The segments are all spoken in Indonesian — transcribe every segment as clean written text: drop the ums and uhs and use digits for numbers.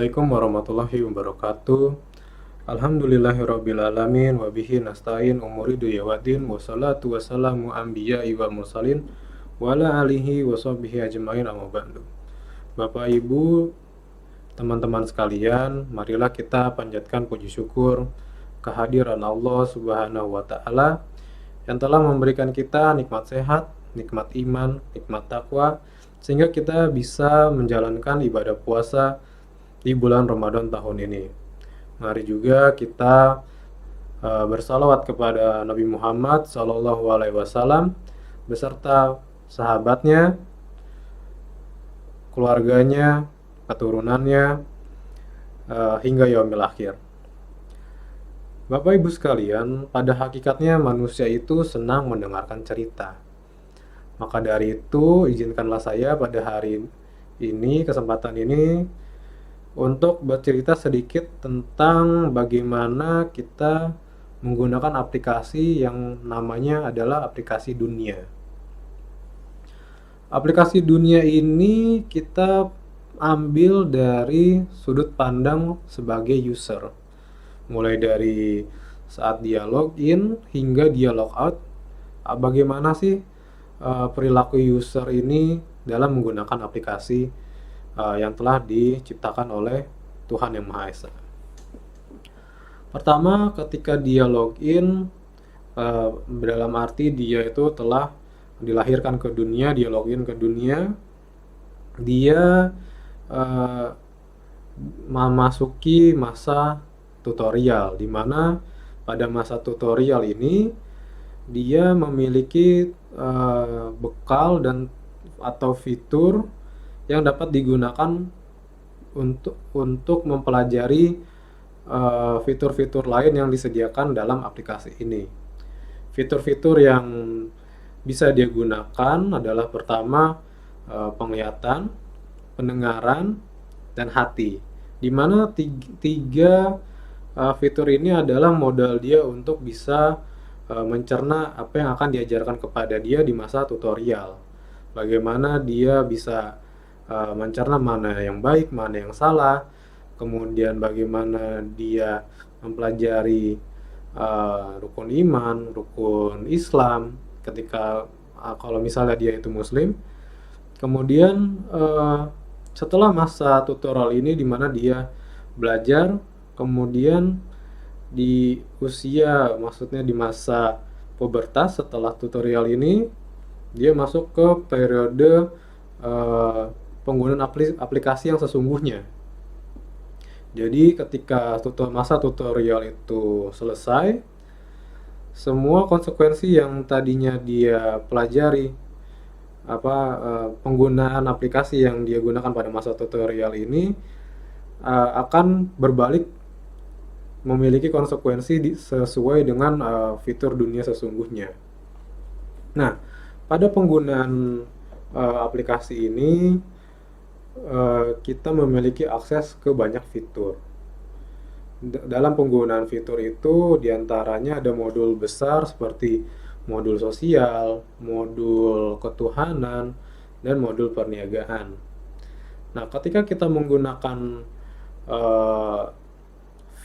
Assalamualaikum warahmatullahi wabarakatuh. Alhamdulillahirrabbilalamin. Wabihi nasta'in umuri duya waddin. Wassalatu wassalamu anbiya'i wal mursalin. Wa ala alihi wa sahbihi ajma'in amma ba'du. Bapak Ibu, teman-teman sekalian, marilah kita panjatkan puji syukur kehadiran Allah Subhanahu wa taala yang telah memberikan kita nikmat sehat, nikmat iman, nikmat takwa, sehingga kita bisa menjalankan ibadah puasa di bulan Ramadan tahun ini. Mari juga kita bersalawat kepada Nabi Muhammad SAW beserta sahabatnya, keluarganya, keturunannya, hingga yaumil akhir. Bapak Ibu sekalian, pada hakikatnya manusia itu senang mendengarkan cerita. Maka dari itu, izinkanlah saya pada hari ini, kesempatan ini, untuk bercerita sedikit tentang bagaimana kita menggunakan aplikasi yang namanya adalah aplikasi Dunia. Aplikasi Dunia ini kita ambil dari sudut pandang sebagai user. Mulai dari saat dia login hingga dia logout, bagaimana sih perilaku user ini dalam menggunakan aplikasi yang telah diciptakan oleh Tuhan Yang Maha Esa. Pertama, ketika dia login, dalam arti dia itu telah dilahirkan ke dunia, dia login ke dunia, dia memasuki masa tutorial, di mana pada masa tutorial ini dia memiliki bekal dan atau fitur yang dapat digunakan untuk mempelajari fitur-fitur lain yang disediakan dalam aplikasi ini. Fitur-fitur yang bisa dia gunakan adalah pertama penglihatan, pendengaran, dan hati. Di mana tiga fitur ini adalah modal dia untuk bisa mencerna apa yang akan diajarkan kepada dia di masa tutorial. Bagaimana dia bisa mencerna mana yang baik, mana yang salah, kemudian bagaimana dia mempelajari rukun iman, rukun Islam ketika kalau misalnya dia itu muslim. Kemudian setelah masa tutorial ini di mana dia belajar, kemudian di usia, maksudnya di masa pubertas setelah tutorial ini, dia masuk ke periode penggunaan aplikasi yang sesungguhnya. Jadi ketika masa tutorial itu selesai, semua konsekuensi yang tadinya dia pelajari, penggunaan aplikasi yang dia gunakan pada masa tutorial ini akan berbalik memiliki konsekuensi sesuai dengan fitur dunia sesungguhnya. Nah, pada penggunaan aplikasi ini kita memiliki akses ke banyak fitur. Dalam penggunaan fitur itu diantaranya ada modul besar seperti modul sosial, modul ketuhanan, dan modul perniagaan. Nah, ketika kita menggunakan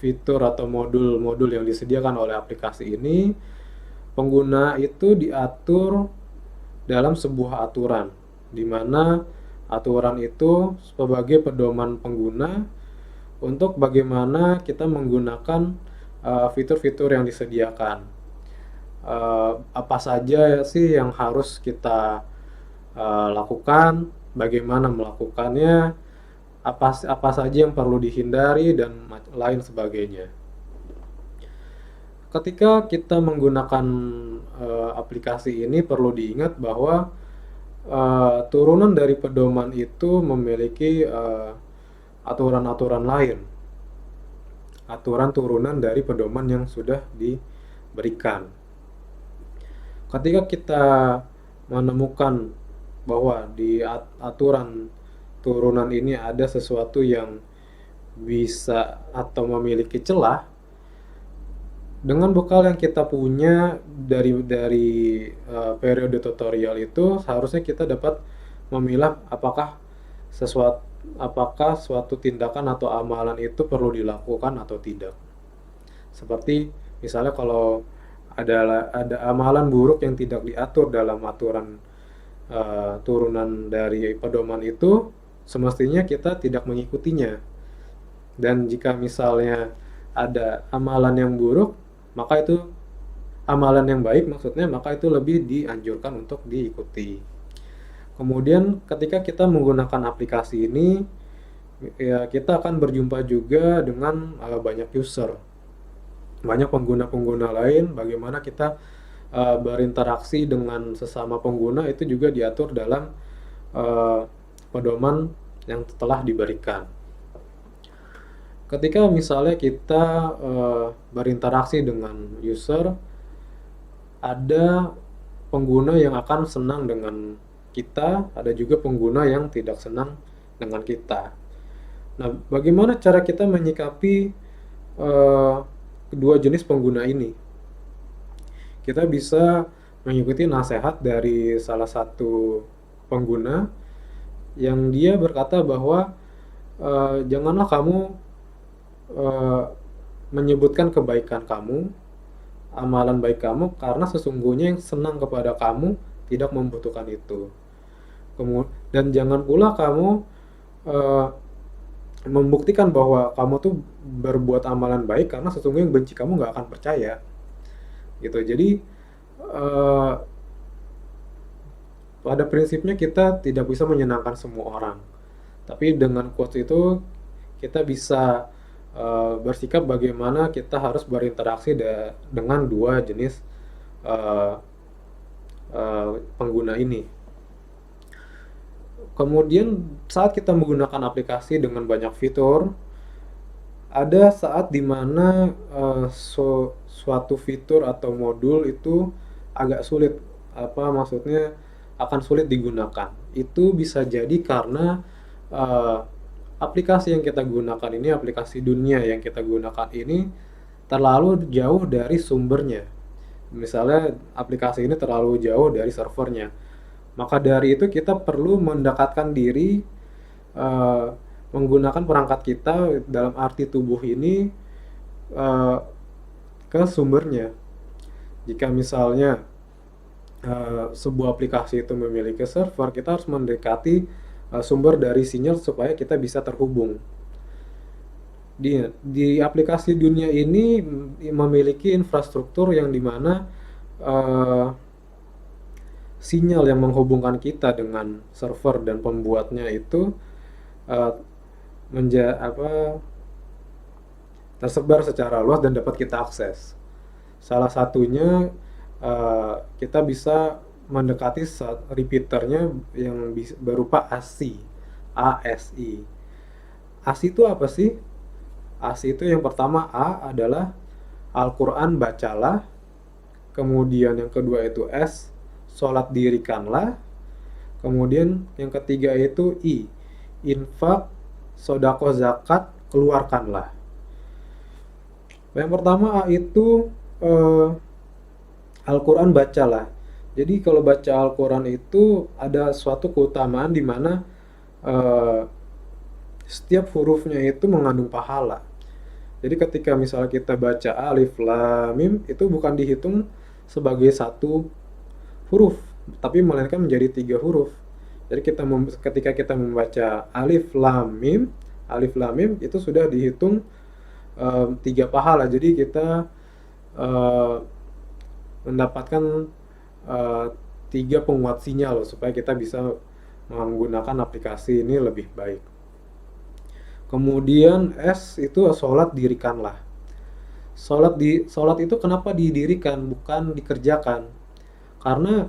fitur atau modul-modul yang disediakan oleh aplikasi ini, pengguna itu diatur dalam sebuah aturan, di mana aturan itu sebagai pedoman pengguna untuk bagaimana kita menggunakan fitur-fitur yang disediakan. Apa saja sih yang harus kita lakukan, bagaimana melakukannya, apa saja yang perlu dihindari, dan lain sebagainya. Ketika kita menggunakan aplikasi ini, perlu diingat bahwa turunan dari pedoman itu memiliki aturan-aturan lain, aturan turunan dari pedoman yang sudah diberikan. Ketika kita menemukan bahwa di aturan turunan ini ada sesuatu yang bisa atau memiliki celah, dengan bekal yang kita punya dari periode tutorial itu, seharusnya kita dapat memilah apakah apakah suatu tindakan atau amalan itu perlu dilakukan atau tidak. Seperti misalnya kalau ada amalan buruk yang tidak diatur dalam aturan turunan dari pedoman itu, semestinya kita tidak mengikutinya. Dan jika misalnya ada amalan yang buruk, maka itu amalan yang baik maksudnya, maka itu lebih dianjurkan untuk diikuti. Kemudian ketika kita menggunakan aplikasi ini, ya kita akan berjumpa juga dengan banyak user, banyak pengguna-pengguna lain. Bagaimana kita berinteraksi dengan sesama pengguna itu juga diatur dalam uh, pedoman yang telah diberikan. Ketika misalnya kita berinteraksi dengan user, ada pengguna yang akan senang dengan kita, ada juga pengguna yang tidak senang dengan kita. Nah, bagaimana cara kita menyikapi kedua jenis pengguna ini? Kita bisa mengikuti nasihat dari salah satu pengguna yang dia berkata bahwa janganlah kamu menyebutkan kebaikan kamu, amalan baik kamu, karena sesungguhnya yang senang kepada kamu tidak membutuhkan itu. Dan jangan pula kamu membuktikan bahwa kamu tuh berbuat amalan baik, karena sesungguhnya yang benci kamu nggak akan percaya gitu. Jadi pada prinsipnya kita tidak bisa menyenangkan semua orang, tapi dengan quotes itu kita bisa bersikap bagaimana kita harus berinteraksi dengan dua jenis pengguna ini. Kemudian saat kita menggunakan aplikasi dengan banyak fitur, ada saat dimana suatu fitur atau modul itu agak sulit, maksudnya akan sulit digunakan. Itu bisa jadi karena aplikasi yang kita gunakan ini, aplikasi dunia yang kita gunakan ini terlalu jauh dari sumbernya. Misalnya aplikasi ini terlalu jauh dari servernya. Maka dari itu kita perlu mendekatkan diri menggunakan perangkat kita dalam arti tubuh ini ke sumbernya. Jika misalnya sebuah aplikasi itu memiliki server, kita harus mendekati sumber dari sinyal supaya kita bisa terhubung. Di aplikasi dunia ini memiliki infrastruktur yang dimana sinyal yang menghubungkan kita dengan server dan pembuatnya itu tersebar secara luas dan dapat kita akses. Salah satunya kita bisa mendekati repeaternya yang berupa ASI. ASI. ASI itu apa sih? ASI itu yang pertama, A adalah Al-Quran bacalah. Kemudian yang kedua itu S, sholat dirikanlah. Kemudian yang ketiga itu I, infak, sodako, zakat, keluarkanlah. Yang pertama A itu Al-Quran bacalah. Jadi kalau baca Al-Quran itu ada suatu keutamaan di mana setiap hurufnya itu mengandung pahala. Jadi ketika misalnya kita baca alif lam mim, itu bukan dihitung sebagai satu huruf, tapi melainkan menjadi 3 huruf. Jadi ketika kita membaca alif lam mim itu sudah dihitung 3 pahala. Jadi kita mendapatkan 3 penguat sinyal supaya kita bisa menggunakan aplikasi ini lebih baik. Kemudian S itu sholat dirikanlah. Sholat itu kenapa didirikan bukan dikerjakan? Karena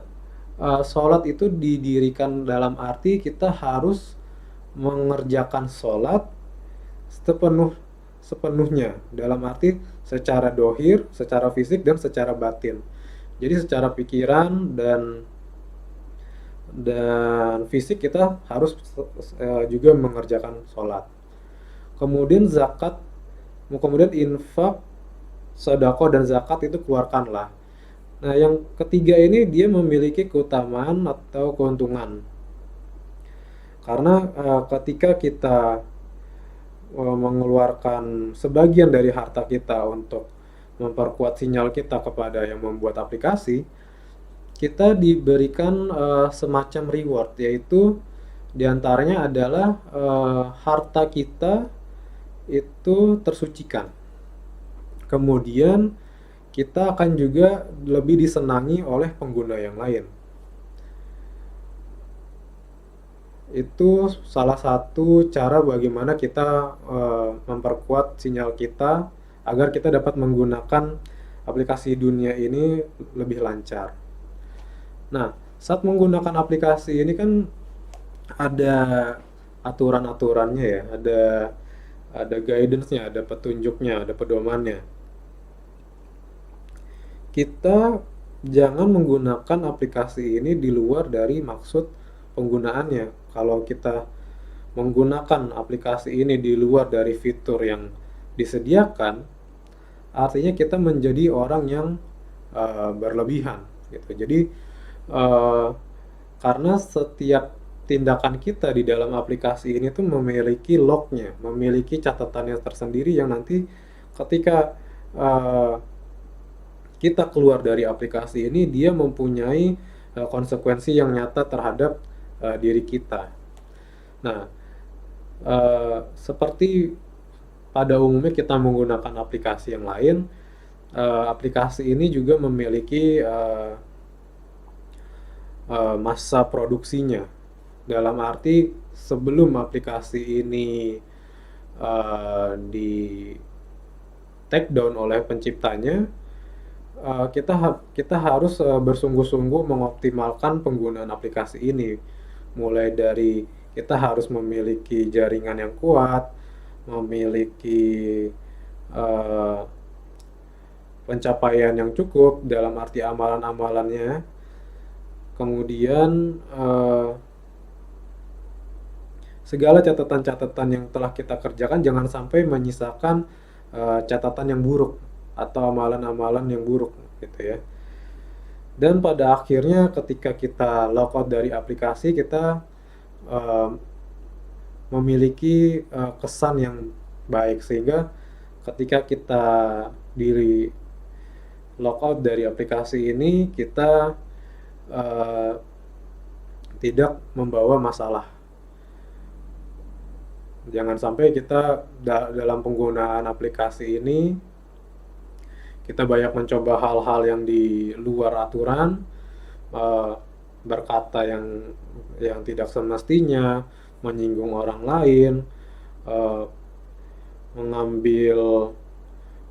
sholat itu didirikan dalam arti kita harus mengerjakan sholat sepenuhnya, dalam arti secara dohir, secara fisik, dan secara batin. Jadi secara pikiran dan fisik kita harus juga mengerjakan sholat. Kemudian zakat, kemudian infak, sedekah dan zakat itu keluarkanlah. Nah, yang ketiga ini dia memiliki keutamaan atau keuntungan. Karena ketika kita mengeluarkan sebagian dari harta kita untuk memperkuat sinyal kita kepada yang membuat aplikasi, kita diberikan semacam reward, yaitu diantaranya adalah harta kita itu tersucikan. Kemudian kita akan juga lebih disenangi oleh pengguna yang lain. Itu salah satu cara bagaimana kita memperkuat sinyal kita agar kita dapat menggunakan aplikasi dunia ini lebih lancar. Nah, saat menggunakan aplikasi ini kan ada aturan-aturannya ya, ada guidance-nya, ada petunjuknya, ada pedomannya. Kita jangan menggunakan aplikasi ini di luar dari maksud penggunaannya. Kalau kita menggunakan aplikasi ini di luar dari fitur yang disediakan, artinya kita menjadi orang yang berlebihan gitu. Jadi karena setiap tindakan kita di dalam aplikasi ini tuh memiliki lognya, memiliki catatannya tersendiri yang nanti ketika kita keluar dari aplikasi ini, dia mempunyai konsekuensi yang nyata terhadap diri kita. Nah, seperti pada umumnya kita menggunakan aplikasi yang lain, aplikasi ini juga memiliki masa produksinya. Dalam arti sebelum aplikasi ini di take down oleh penciptanya, kita harus bersungguh-sungguh mengoptimalkan penggunaan aplikasi ini. Mulai dari kita harus memiliki jaringan yang kuat, memiliki pencapaian yang cukup dalam arti amalan-amalannya. Kemudian segala catatan-catatan yang telah kita kerjakan jangan sampai menyisakan catatan yang buruk atau amalan-amalan yang buruk gitu ya. Dan pada akhirnya ketika kita logout dari aplikasi, kita memiliki kesan yang baik, sehingga ketika kita diri logout dari aplikasi ini, kita tidak membawa masalah. Jangan sampai kita dalam penggunaan aplikasi ini kita banyak mencoba hal-hal yang di luar aturan, berkata yang tidak semestinya, menyinggung orang lain, mengambil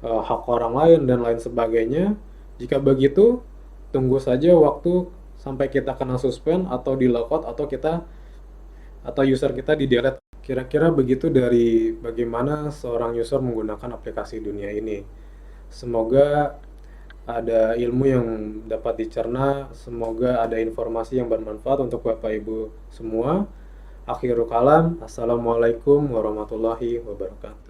hak orang lain dan lain sebagainya. Jika begitu, tunggu saja waktu sampai kita kena suspend atau di logout atau user kita di delete. Kira-kira begitu dari bagaimana seorang user menggunakan aplikasi dunia ini. Semoga ada ilmu yang dapat dicerna, semoga ada informasi yang bermanfaat untuk Bapak Ibu semua. Akhirul kalam, Assalamualaikum warahmatullahi wabarakatuh.